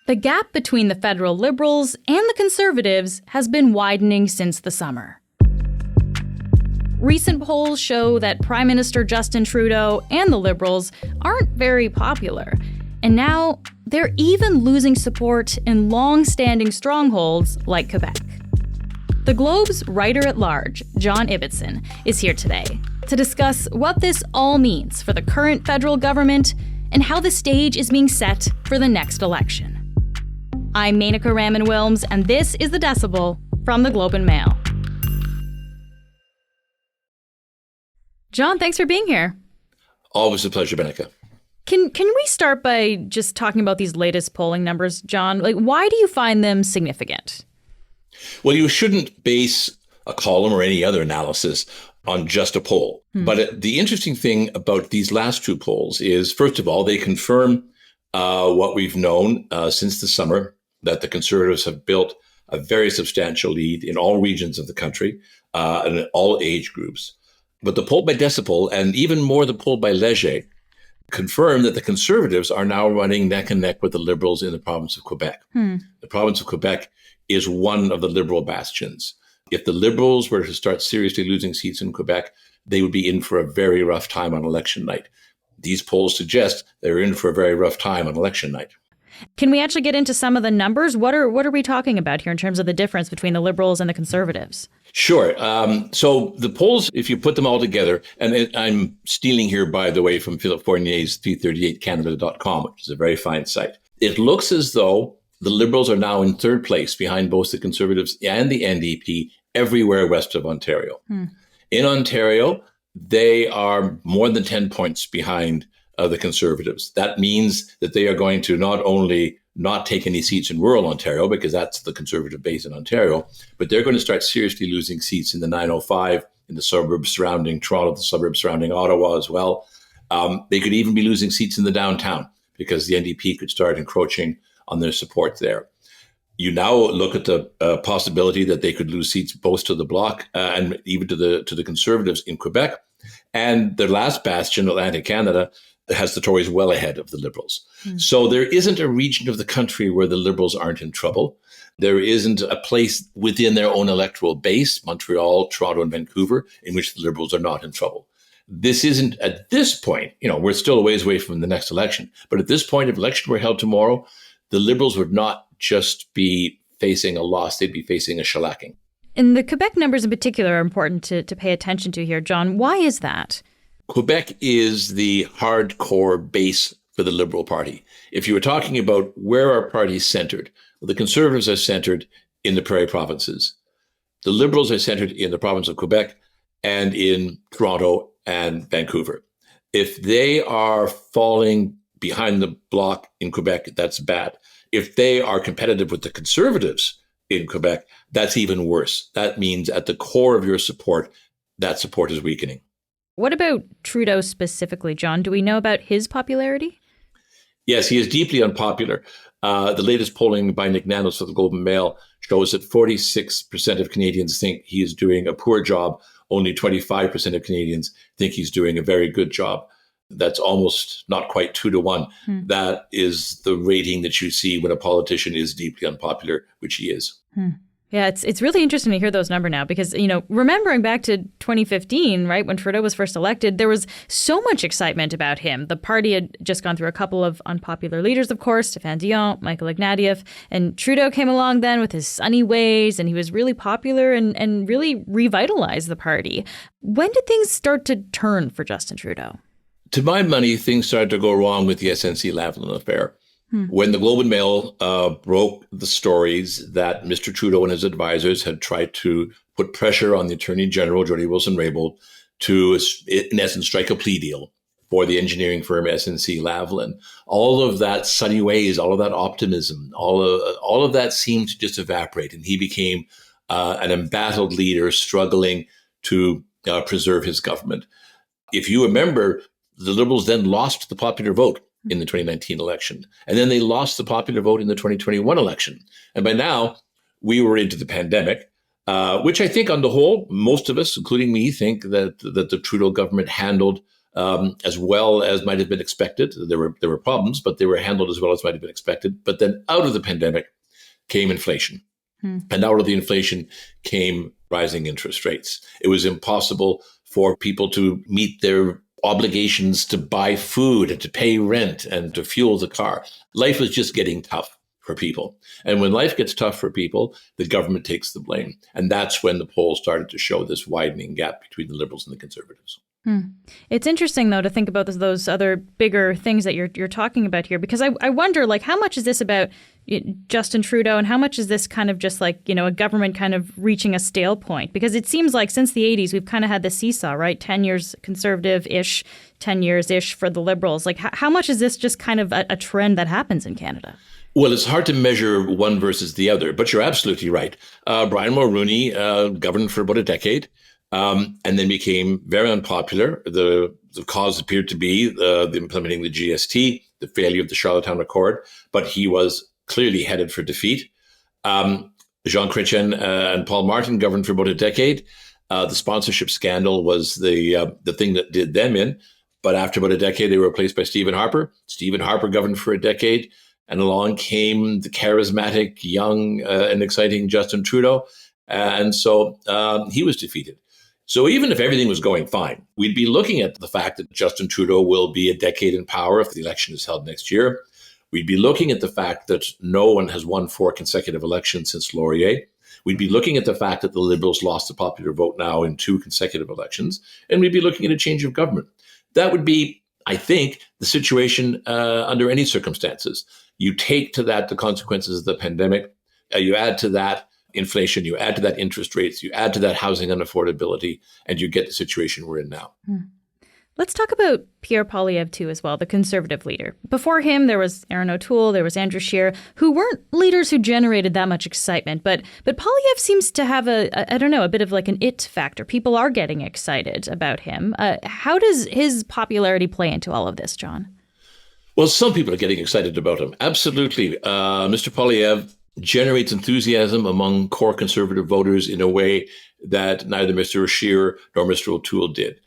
The gap between the federal Liberals and the Conservatives has been widening since the summer. Recent polls show that Prime Minister Justin Trudeau and the Liberals aren't very popular. And now they're even losing support in long-standing strongholds like Quebec. The Globe's writer-at-large, John Ibbitson, is here today to discuss what this all means for the current federal government and how the stage is being set for the next election. I'm Menaka Raman-Wilms, and this is The Decibel from the Globe and Mail. John, thanks for being here. Always a pleasure, Menaka. Can we start by just talking about these latest polling numbers, John? Why do you find them significant? Well, you shouldn't base a column or any other analysis on just a poll. But the interesting thing about these last two polls is, first of all, they confirm what we've known since the summer, that the Conservatives have built a very substantial lead in all regions of the country and in all age groups. But the poll by Decibel, and even more the poll by Leger, confirm that the Conservatives are now running neck and neck with the Liberals in the province of Quebec. The province of Quebec is one of the Liberal bastions. If the Liberals were to start seriously losing seats in Quebec, they would be in for a very rough time on election night. These polls suggest they're in for a very rough time on election night. Can we actually get into some of the numbers? What are we talking about here in terms of the difference between the Liberals and the Conservatives? Sure. So the polls, if you put them all together, and I'm stealing here, by the way, from Philip Fournier's 338canada.com, which is a very fine site. It looks as though the Liberals are now in third place behind both the Conservatives and the NDP everywhere west of Ontario. In Ontario, they are more than 10 points behind the Conservatives. That means that they are going to not only not take any seats in rural Ontario, because that's the Conservative base in Ontario, but they're going to start seriously losing seats in the 905, in the suburbs surrounding Toronto, the suburbs surrounding Ottawa as well. They could even be losing seats in the downtown because the NDP could start encroaching on their support there. You now look at the possibility that they could lose seats both to the Bloc and even to the Conservatives in Quebec. And their last bastion, Atlantic Canada, has the Tories well ahead of the Liberals. So there isn't a region of the country where the Liberals aren't in trouble. There isn't a place within their own electoral base, Montreal, Toronto, and Vancouver, in which the Liberals are not in trouble. This isn't, at this point, we're still a ways away from the next election. But at this point, if election were held tomorrow, the Liberals would not just be facing a loss, they'd be facing a shellacking. And the Quebec numbers in particular are important to pay attention to here, John. Why is that? Quebec is the hardcore base for the Liberal Party. If you were talking about where our party is centered, well, the Conservatives are centered in the Prairie provinces. The Liberals are centered in the province of Quebec and in Toronto and Vancouver. If they are falling behind the Bloc in Quebec, that's bad. If they are competitive with the Conservatives in Quebec, that's even worse. That means at the core of your support, that support is weakening. What about Trudeau specifically, John? Do we know about his popularity? Yes, he is deeply unpopular. The latest polling by Nick Nanos for the Globe and Mail shows that 46% of Canadians think he is doing a poor job. Only 25% of Canadians think he's doing a very good job. That's almost not quite 2-1. That is the rating that you see when a politician is deeply unpopular, which he is. Yeah, it's really interesting to hear those numbers now because, remembering back to 2015, right, when Trudeau was first elected, there was so much excitement about him. The party had just gone through a couple of unpopular leaders, of course, Stéphane Dion, Michael Ignatieff, and Trudeau came along then with his sunny ways, and he was really popular and really revitalized the party. When did things start to turn for Justin Trudeau? To my money, things started to go wrong with the SNC-Lavalin affair. When the Globe and Mail broke the stories that Mr. Trudeau and his advisors had tried to put pressure on the Attorney General, Jody Wilson-Raybould, to, in essence, strike a plea deal for the engineering firm SNC-Lavalin, all of that sunny ways, all of that optimism, all of that seemed to just evaporate. And he became an embattled leader struggling to preserve his government. If you remember, the Liberals then lost the popular vote in the 2019 election. And then they lost the popular vote in the 2021 election. And by now, we were into the pandemic, which I think on the whole, most of us, including me, think that the Trudeau government handled as well as might have been expected. There were problems, but they were handled as well as might have been expected. But then out of the pandemic came inflation. And out of the inflation came rising interest rates. It was impossible for people to meet their obligations to buy food and to pay rent and to fuel the car. Life was just getting tough for people. And when life gets tough for people, the government takes the blame. And that's when the polls started to show this widening gap between the Liberals and the Conservatives. It's interesting, though, to think about those other bigger things that you're talking about here, because I wonder, like, how much is this about Justin Trudeau and how much is this kind of just like, a government kind of reaching a stale point? Because it seems like since the 80s, we've kind of had the seesaw, right? 10 years Conservative-ish, 10 years-ish for the Liberals. Like, how much is this just kind of a trend that happens in Canada? Well, it's hard to measure one versus the other, but you're absolutely right. Brian Mulroney governed for about a decade. And then became very unpopular. The cause appeared to be the implementing the GST, the failure of the Charlottetown Accord, but he was clearly headed for defeat. Jean Chrétien and Paul Martin governed for about a decade. The sponsorship scandal was the thing that did them in. But after about a decade, they were replaced by Stephen Harper. Stephen Harper governed for a decade, and along came the charismatic, young, and exciting Justin Trudeau. And so he was defeated. So even if everything was going fine, we'd be looking at the fact that Justin Trudeau will be a decade in power if the election is held next year. We'd be looking at the fact that no one has won 4 consecutive elections since Laurier. We'd be looking at the fact that the Liberals lost the popular vote now in 2 consecutive elections. And we'd be looking at a change of government. That would be, I think, the situation under any circumstances. You take to that the consequences of the pandemic. You add to that inflation, you add to that interest rates, you add to that housing unaffordability, and you get the situation we're in now. Let's talk about Pierre Poilievre, too, as well, the Conservative leader. Before him, there was Aaron O'Toole, there was Andrew Scheer, who weren't leaders who generated that much excitement. But Poilievre seems to have a bit of like an it factor. People are getting excited about him. How does his popularity play into all of this, John? Well, some people are getting excited about him. Absolutely. Mr. Poilievre generates enthusiasm among core Conservative voters in a way that neither Mr. Scheer nor Mr. O'Toole did.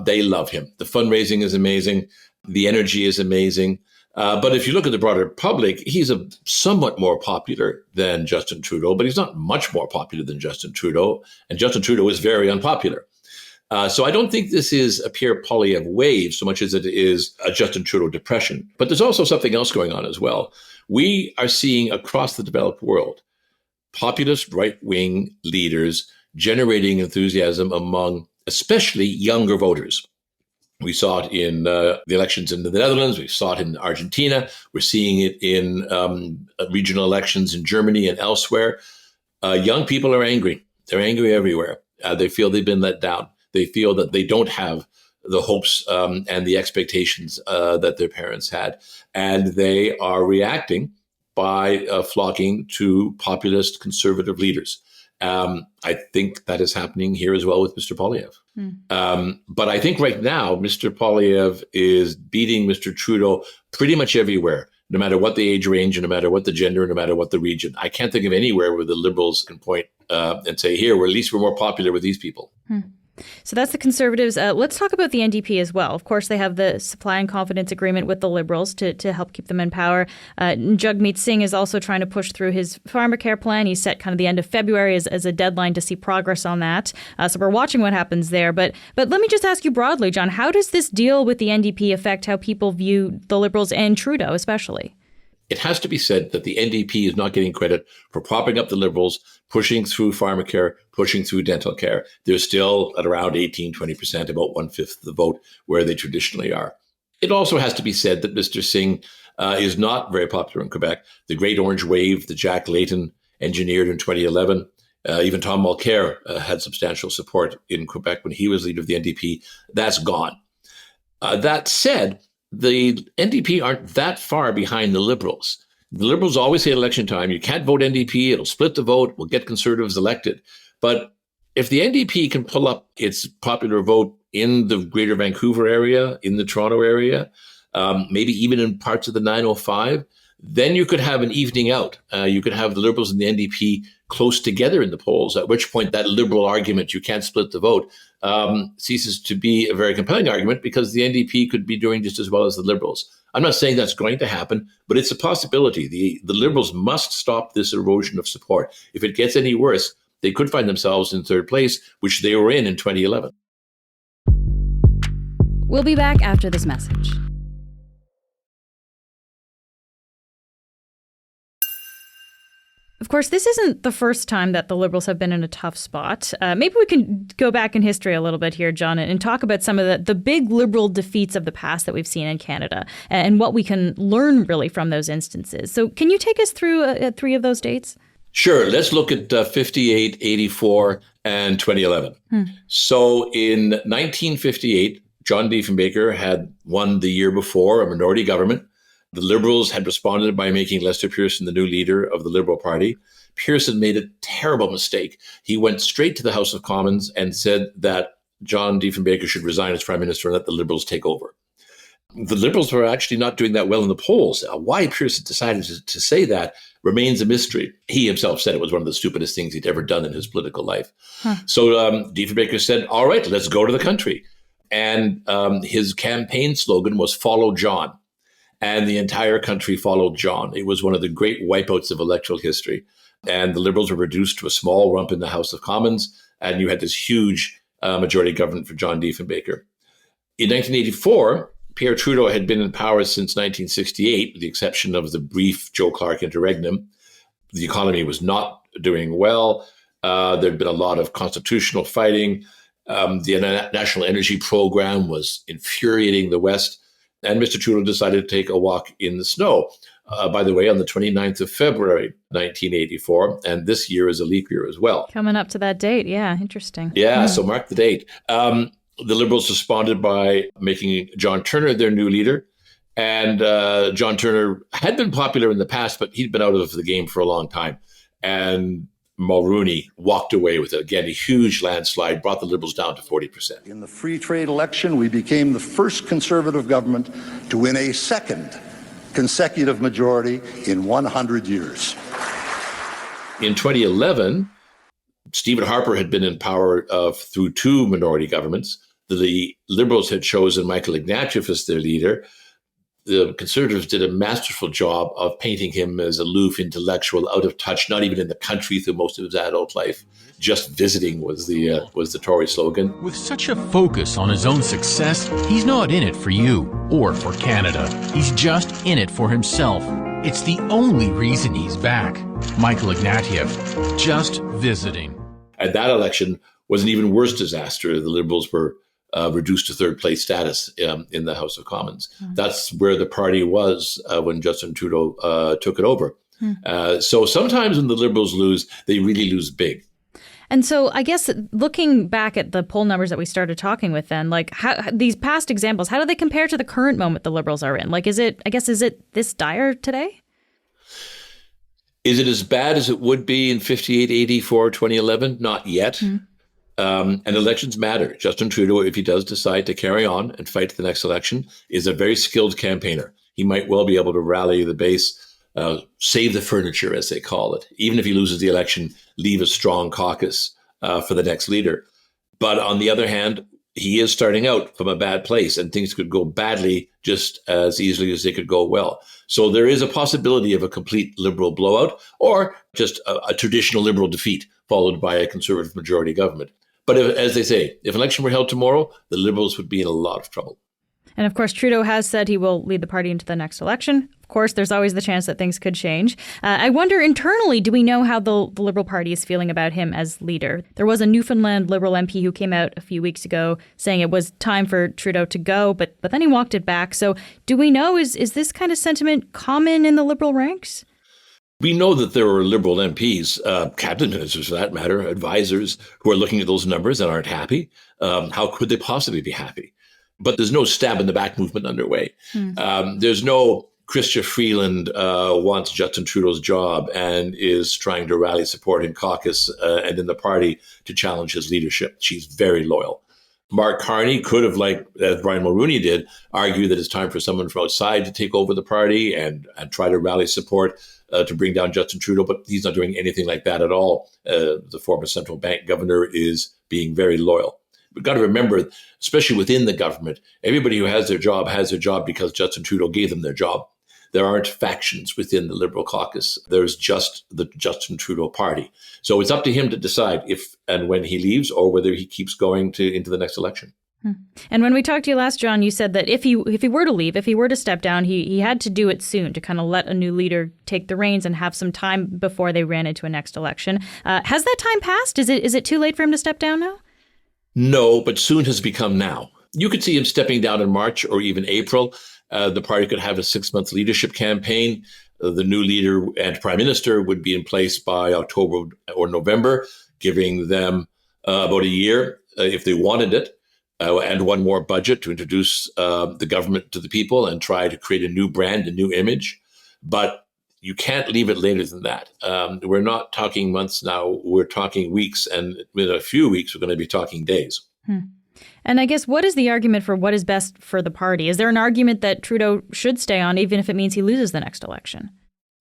They love him. The fundraising is amazing. The energy is amazing. But if you look at the broader public, he's somewhat more popular than Justin Trudeau, but he's not much more popular than Justin Trudeau. And Justin Trudeau is very unpopular. So I don't think this is a Pierre Poilievre wave so much as it is a Justin Trudeau depression. But there's also something else going on as well. We are seeing across the developed world populist right-wing leaders generating enthusiasm among especially younger voters. We saw it in the elections in the Netherlands. We saw it in Argentina. We're seeing it in regional elections in Germany and elsewhere. Young people are angry. They're angry everywhere. They feel they've been let down. They feel that they don't have the hopes and the expectations that their parents had. And they are reacting by flocking to populist conservative leaders. I think that is happening here as well with Mr. Poilievre. But I think right now, Mr. Poilievre is beating Mr. Trudeau pretty much everywhere, no matter what the age range and no matter what the gender, no matter what the region. I can't think of anywhere where the Liberals can point and say, here, at least we're more popular with these people. So that's the Conservatives. Let's talk about the NDP as well. Of course, they have the supply and confidence agreement with the Liberals to help keep them in power. Jagmeet Singh is also trying to push through his pharmacare plan. He set kind of the end of February as a deadline to see progress on that. So we're watching what happens there. But let me just ask you broadly, John, how does this deal with the NDP affect how people view the Liberals and Trudeau especially? It has to be said that the NDP is not getting credit for propping up the Liberals, pushing through pharmacare, pushing through dental care. They're still at around 18-20%, about 1/5 of the vote, where they traditionally are. It also has to be said that Mr. Singh is not very popular in Quebec. The Great Orange Wave that Jack Layton engineered in 2011, even Tom Mulcair had substantial support in Quebec when he was leader of the NDP. That's gone. That said, the NDP aren't that far behind the Liberals. The Liberals always say at election time, you can't vote NDP, it'll split the vote, we'll get Conservatives elected. But if the NDP can pull up its popular vote in the Greater Vancouver area, in the Toronto area, maybe even in parts of the 905, then you could have an evening out. You could have the Liberals and the NDP close together in the polls, at which point that Liberal argument, you can't split the vote, ceases to be a very compelling argument because the NDP could be doing just as well as the Liberals. I'm not saying that's going to happen, but it's a possibility. The Liberals must stop this erosion of support. If it gets any worse, they could find themselves in third place, which they were in 2011. We'll be back after this message. Of course, this isn't the first time that the Liberals have been in a tough spot. Maybe we can go back in history a little bit here, John, and talk about some of the big Liberal defeats of the past that we've seen in Canada and what we can learn really from those instances. So can you take us through 3 of those dates? Sure. Let's look at 58, 84, and 2011. So in 1958, John Diefenbaker had won the year before a minority government. The Liberals had responded by making Lester Pearson the new leader of the Liberal Party. Pearson made a terrible mistake. He went straight to the House of Commons and said that John Diefenbaker should resign as Prime Minister and let the Liberals take over. The Liberals were actually not doing that well in the polls. Why Pearson decided to say that remains a mystery. He himself said it was one of the stupidest things he'd ever done in his political life. So Diefenbaker said, all right, let's go to the country. And his campaign slogan was "Follow John." And the entire country followed John. It was one of the great wipeouts of electoral history. And the Liberals were reduced to a small rump in the House of Commons. And you had this huge majority government for John Diefenbaker. In 1984, Pierre Trudeau had been in power since 1968, with the exception of the brief Joe Clark interregnum. The economy was not doing well. There'd been a lot of constitutional fighting. The National Energy Program was infuriating the West. And Mr. Trudeau decided to take a walk in the snow, by the way, on the 29th of February, 1984. And this year is a leap year as well. Coming up to that date. Yeah, interesting. Yeah, so mark the date. The Liberals responded by making John Turner their new leader. And John Turner had been popular in the past, but he'd been out of the game for a long time. And Mulroney walked away with, again, a huge landslide, brought the Liberals down to 40%. In the free trade election, we became the first Conservative government to win a second consecutive majority in 100 years. In 2011, Stephen Harper had been in power through 2 minority governments. The Liberals had chosen Michael Ignatieff as their leader. The Conservatives did a masterful job of painting him as aloof, intellectual, out of touch, not even in the country through most of his adult life. Just visiting was the Tory slogan. With such a focus on his own success, he's not in it for you or for Canada. He's just in it for himself. It's the only reason he's back. Michael Ignatieff, just visiting. And that election was an even worse disaster. The Liberals were reduced to third place status in the House of Commons. That's where the party was when Justin Trudeau took it over. So sometimes when the Liberals lose, they really lose big. And so I guess looking back at the poll numbers that we started talking with then, like how these past examples, how do they compare to the current moment the Liberals are in? Like, is it this dire today? Is it as bad as it would be in 58, 84, 2011? Not yet. And elections matter. Justin Trudeau, if he does decide to carry on and fight the next election, is a very skilled campaigner. He might well be able to rally the base, save the furniture, as they call it. Even if he loses the election, leave a strong caucus for the next leader. But on the other hand, he is starting out from a bad place, and things could go badly just as easily as they could go well. So there is a possibility of a complete Liberal blowout, or just a traditional Liberal defeat followed by a Conservative majority government. But as they say, if election were held tomorrow, the Liberals would be in a lot of trouble. And of course, Trudeau has said he will lead the party into the next election. Of course, there's always the chance that things could change. I wonder internally, do we know how the Liberal Party is feeling about him as leader? There was a Newfoundland Liberal MP who came out a few weeks ago saying it was time for Trudeau to go, but then he walked it back. So do we know, is this kind of sentiment common in the Liberal ranks? We know that there are Liberal MPs, cabinet ministers for that matter, advisors who are looking at those numbers and aren't happy. How could they possibly be happy? But there's no stab in the back movement underway. There's no Chrystia Freeland wants Justin Trudeau's job and is trying to rally support in caucus and in the party to challenge his leadership. She's very loyal. Mark Carney could have, like as Brian Mulroney did, argue that it's time for someone from outside to take over the party and try to rally support to bring down Justin Trudeau, but he's not doing anything like that at all. The former central bank governor is being very loyal. We've got to remember, especially within the government, everybody who has their job because Justin Trudeau gave them their job. There aren't factions within the Liberal caucus. There's just the Justin Trudeau party. So it's up to him to decide if and when he leaves or whether he keeps going into the next election. And when we talked to you last, John, you said that if he were to leave, if he were to step down, he had to do it soon to kind of let a new leader take the reins and have some time before they ran into a next election. Has that time passed? Is it too late for him to step down now? No, but soon has become now. You could see him stepping down in March or even April. The party could have a 6-month leadership campaign. The new leader and prime minister would be in place by October or November, giving them about a year if they wanted it, and one more budget to introduce the government to the people and try to create a new brand, a new image. But you can't leave it later than that. We're not talking months now. We're talking weeks. And in a few weeks, we're going to be talking days. And I guess what is the argument for what is best for the party? Is there an argument that Trudeau should stay on, even if it means he loses the next election?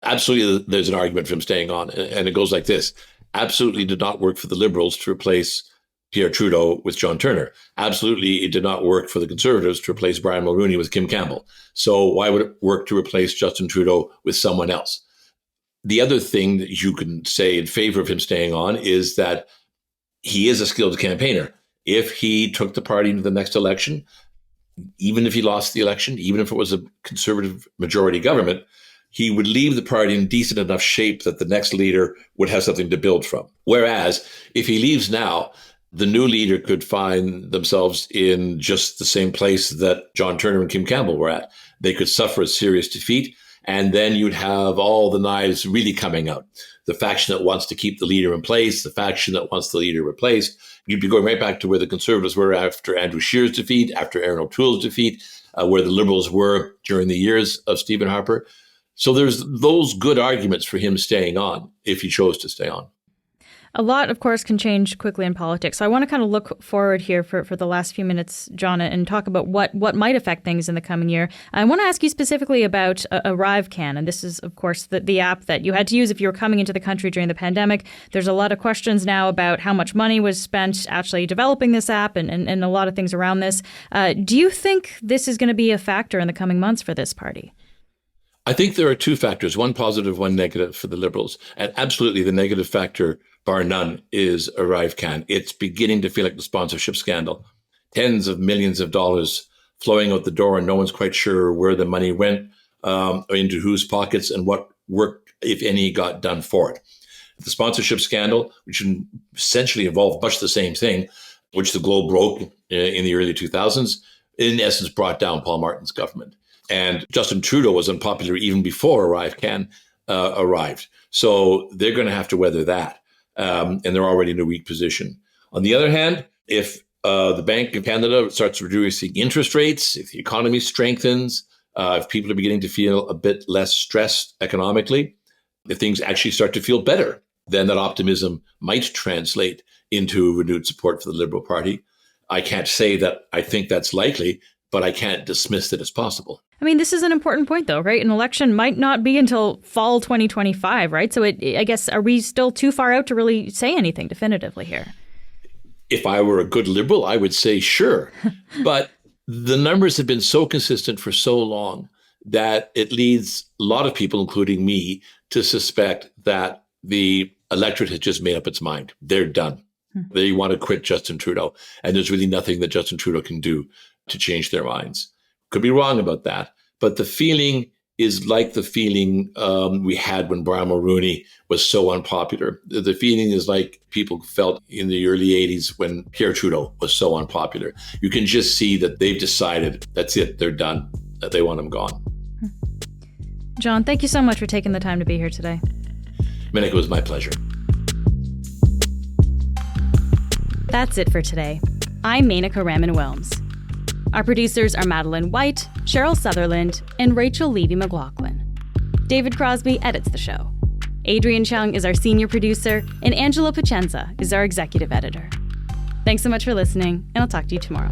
Absolutely, there's an argument for him staying on. And it goes like this. Absolutely did not work for the Liberals to replace Pierre Trudeau with John Turner. Absolutely, it did not work for the Conservatives to replace Brian Mulroney with Kim Campbell. So why would it work to replace Justin Trudeau with someone else? The other thing that you can say in favor of him staying on is that he is a skilled campaigner. If he took the party into the next election, even if he lost the election, even if it was a Conservative majority government, he would leave the party in decent enough shape that the next leader would have something to build from. Whereas if he leaves now, the new leader could find themselves in just the same place that John Turner and Kim Campbell were at. They could suffer a serious defeat, and then you'd have all the knives really coming out. The faction that wants to keep the leader in place, the faction that wants the leader replaced. You'd be going right back to where the Conservatives were after Andrew Scheer's defeat, after Aaron O'Toole's defeat, where the Liberals were during the years of Stephen Harper. So there's those good arguments for him staying on, if he chose to stay on. A lot, of course, can change quickly in politics. So I want to kind of look forward here for the last few minutes, John, and talk about what might affect things in the coming year. I want to ask you specifically about ArriveCan. And this is, of course, the app that you had to use if you were coming into the country during the pandemic. There's a lot of questions now about how much money was spent actually developing this app and a lot of things around this. Do you think this is going to be a factor in the coming months for this party? I think there are two factors, one positive, one negative for the Liberals. And absolutely the negative factor, bar none, is ArriveCan. It's beginning to feel like the sponsorship scandal. Tens of millions of dollars flowing out the door, and no one's quite sure where the money went, into whose pockets, and what work, if any, got done for it. The sponsorship scandal, which essentially involved much the same thing, which the Globe broke in the early 2000s, in essence brought down Paul Martin's government. And Justin Trudeau was unpopular even before ArriveCan arrived. So they're going to have to weather that. And they're already in a weak position. On the other hand, if the Bank of Canada starts reducing interest rates, if the economy strengthens, if people are beginning to feel a bit less stressed economically, if things actually start to feel better, then that optimism might translate into renewed support for the Liberal Party. I can't say that I think that's likely, but I can't dismiss that it's possible. I mean, this is an important point, though, right? An election might not be until fall 2025, right? So I guess, are we still too far out to really say anything definitively here? If I were a good Liberal, I would say sure. But the numbers have been so consistent for so long that it leads a lot of people, including me, to suspect that the electorate has just made up its mind. They're done. They want to quit Justin Trudeau. And there's really nothing that Justin Trudeau can do to change their minds. Could be wrong about that, but the feeling is like the feeling we had when Brian Mulroney was so unpopular. The feeling is like people felt in the early 80s when Pierre Trudeau was so unpopular. You can just see that they've decided that's it, they're done, that they want him gone. John, thank you so much for taking the time to be here today. Minik, it was my pleasure. That's it for today. I'm Menaka Raman-Wilms. Our producers are Madeline White, Cheryl Sutherland, and Rachel Levy-McLaughlin. David Crosby edits the show. Adrian Chung is our senior producer, and Angela Pacenza is our executive editor. Thanks so much for listening, and I'll talk to you tomorrow.